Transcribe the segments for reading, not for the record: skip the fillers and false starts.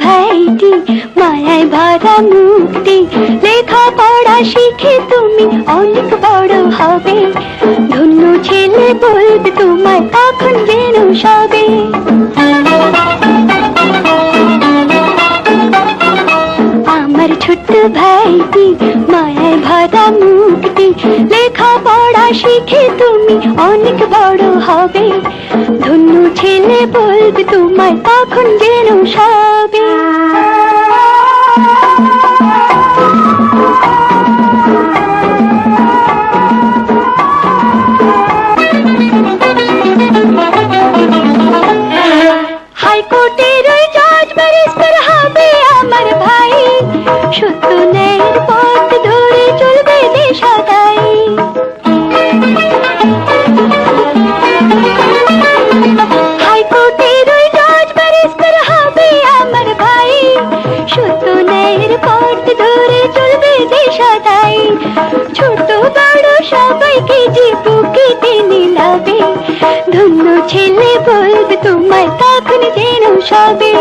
ভাইটি মায়ায় ভরা মুক্তি, লেখা পড়া শিখে তুমি অনেক বড় হবে। ধন্য ছেলে বলবে তোমায় তখন যেন সবে। আমার ছোট্ট ভাইটি মায়ায় ভরা মুক্তি, লেখা পড়া শিখে তুমি অনেক বড় হবে। ধন্য ছেলে বলবে তোমায় তখন যেন সবে। হাইকোর্টের ওই জজ ব্যারিস্টার হবে আমার ভাই, সত্য ন্যায়ের পথ ধরে চলবে যে সদাই। হাইকোর্টের ওই জজ ব্যারিস্টার হবে আমার ভাই, সত্য ন্যায়ের পথ ধরে চলবে যে সদাই। ছোট বড় সবাইকে যে বুকে টেনে নেবে, ধন্য ছেলে বলবে তোমায় তখন যেন সবে।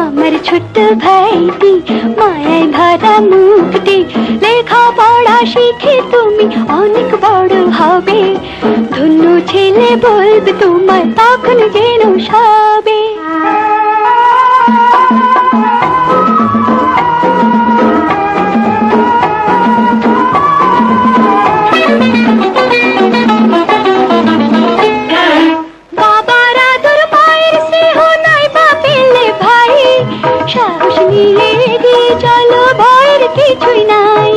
আমার ছোট্ট ভাইটি মায়ায় ভরা মুক্তি, লেখা পড়া শিখে তুমি অনেক বড় হবে। ধন্য ছেলে বলবে তোমায় তখন যেন সবে। বাবার আদর মায়ের স্নেহ নাই বা পেলে ভাই, সাহস নিয়ে এগিয়ে চলো ভয়ের কিছুই নাই।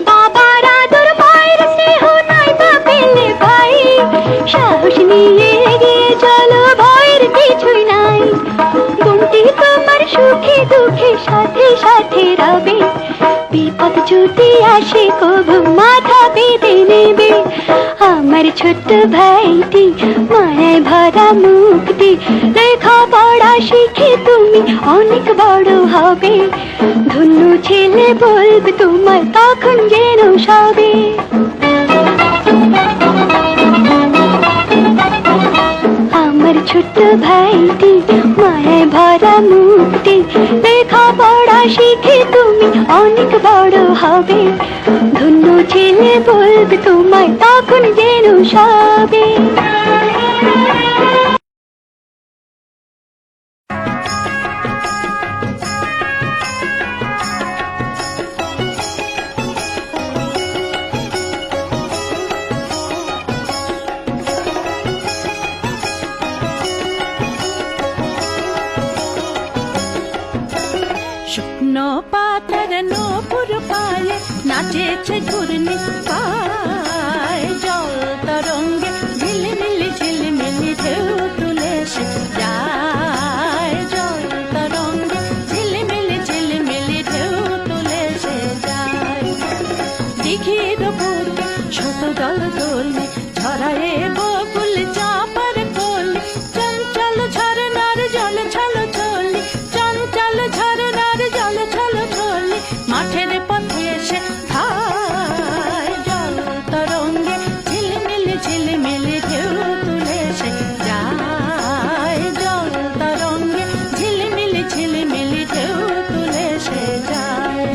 বাবার আদর মায়ের স্নেহ নাই বা পেলে ভাই, সাহস নিয়ে এগিয়ে চলো ভয়ের কিছুই নাই। গুণটি তোমার সুখে দুঃখে সাথে সাথে রবে, বিপদ যদি আসে কবু মাথা বেঁধে নেবে। আমার ছোট্ট ভাইটি মায়ায় ভরা মুক্তি, লেখা পড়া শিখে তুমি অনেক বড় হবে। ধন্য ছেলে বলবে তোমায় তখন যেন সবে। আমার ছোট্ট ভাইটি মায়ায় ভরা মুক্তি, লেখা পড়া শিখে তুমি অনেক বড় হবে। ধন্য ছেলে বলবে তোমায় তখন যেন সবে। শুকনো পাতার নূপুর পায়ে নাচেছে ঘূর্ণি পায়, জল তরঙ্গে ঝিলমিলি ঝিলমিলি ঢেউ তুলে সে যায়। জল তরঙ্গে ঝিলমিলি ঝিলমিলি ঢেউ তুলে সে যায়। দিঘির বুকে ছোট দল দোলে ঝরায়ে বকুল চাপার কোলে, চঞ্চল ঝরনার জল ছলো ছলি, চঞ্চল ঝরনার জল ছলো ছলি, মাঠের পথে এসে ঠায়। জল তরঙ্গে ঝিলমিলি ঝিলমিলি ঢেউ তুলে সে যায়। জল তরঙ্গে ঝিলমিলি ঝিলমিলি ঢেউ তুলে সে যায়।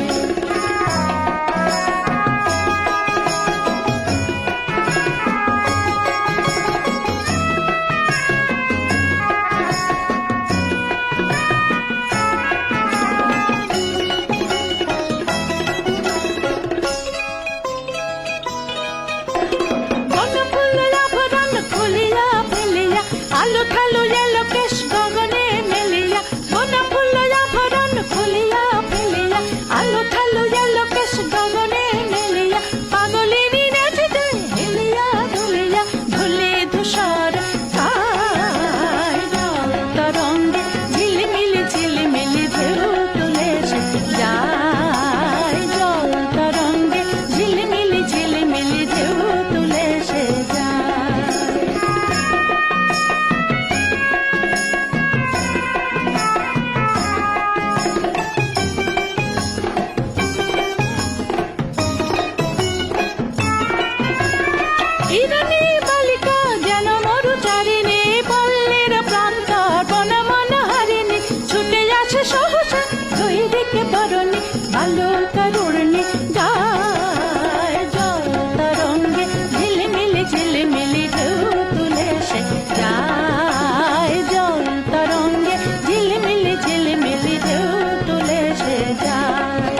বালু তরুণী গায় জল তরঙ্গে ঝিলমিলি ঝিলমিলি ঢেউ তুলে সে যায় জল তরঙ্গে ঝিলমিলি ঝিলমিলি ঢেউ তুলে সে যায়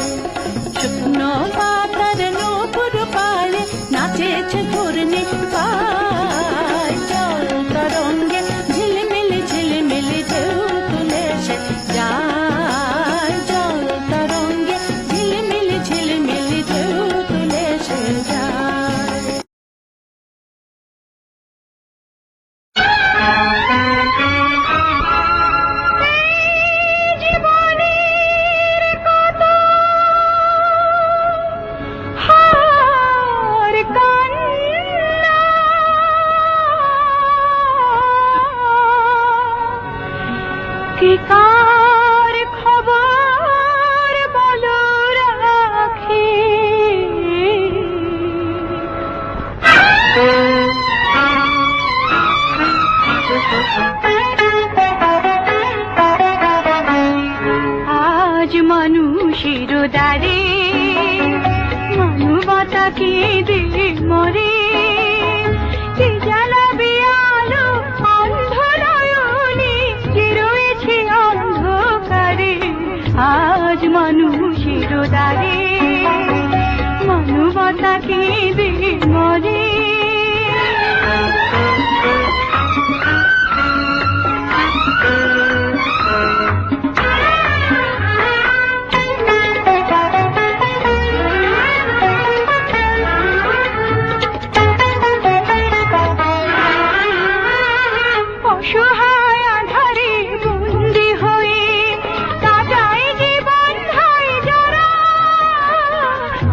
শুকনো পাতার নূপুর পাড়ে নাচেছে ঘূর্ণি পায় জল তরঙ্গে ঝিলমিলি ঝিলমিলি ঢেউ তুলে সে যায় জল তরঙ্গে ঝিলমিলি ঝিলমিলি ঢেউ তুলে সে যায় হার কান্না কি কার খবর বলো রাখি আজ মানুষের দ্বারে মানবতা কেঁদে মরে কে জ্বালাবে আলো অন্ধ নয়নে যে রয়েছে অন্ধকারে আজ মানুষের দ্বারে মানবতা কেঁদে মরে অসহায় আধারে বন্দি হয়ে কাটায় জীবন হয় যারা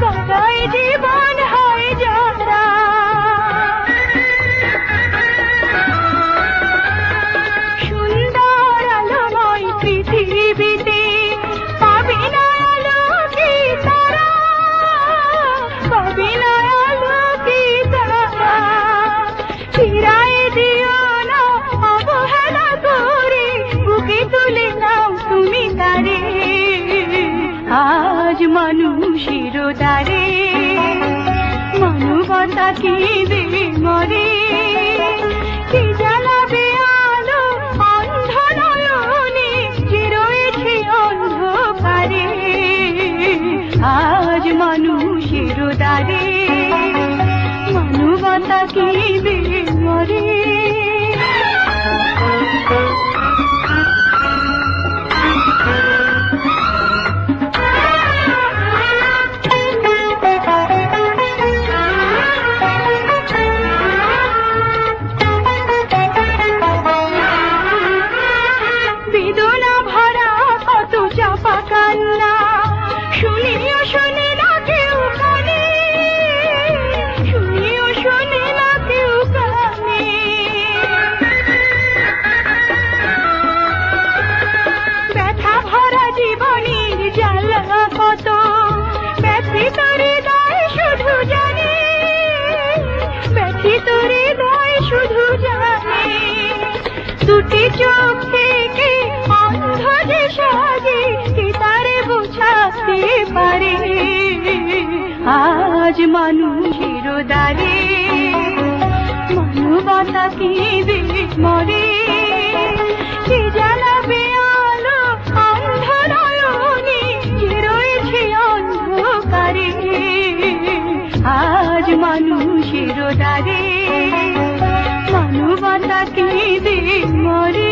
কাটায় জীবন হয় যারা সুন্দর আলোময় পৃথিবীতে পাবে না আলোকে তারা পাবে না আলোকে তারা ফিরায় দিও না অবহেলা করে বুকে তুলে নাও তুমি তারে আজ মানুষের দ্বারে মানবতা কেঁদে মরে কে জ্বালাবে আলো অন্ধ নয়নে যে রয়েছে অন্ধকারে আজ মানুষের দ্বারে মানবতা কেঁদে মরে বেদনা ভরা কত চাপা কান্না শুনিও শোনে না কেউ কানে শুনিও শোনে না কেউ কানে ব্যথা ভরা জীবনের জ্বালা কত ব্যথিত হৃদয় শুধু জানে ব্যথিত হৃদয় শুধু জানে দুটি চোখ থেকে অন্ধ যে সাজে কে তারে বোঝাতে পারে আজ মানুষের দ্বারে মানবতা কেঁদে মরে কে জ্বালাবে আলো অন্ধ নয়নে যে রয়েছে অন্ধকারে আজ মানুষের দ্বারে মানবতা কেঁদে মরে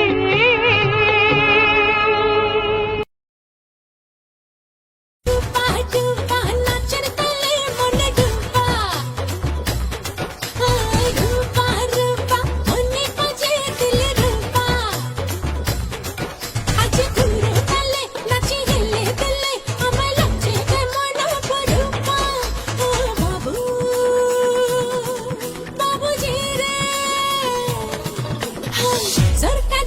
सरकार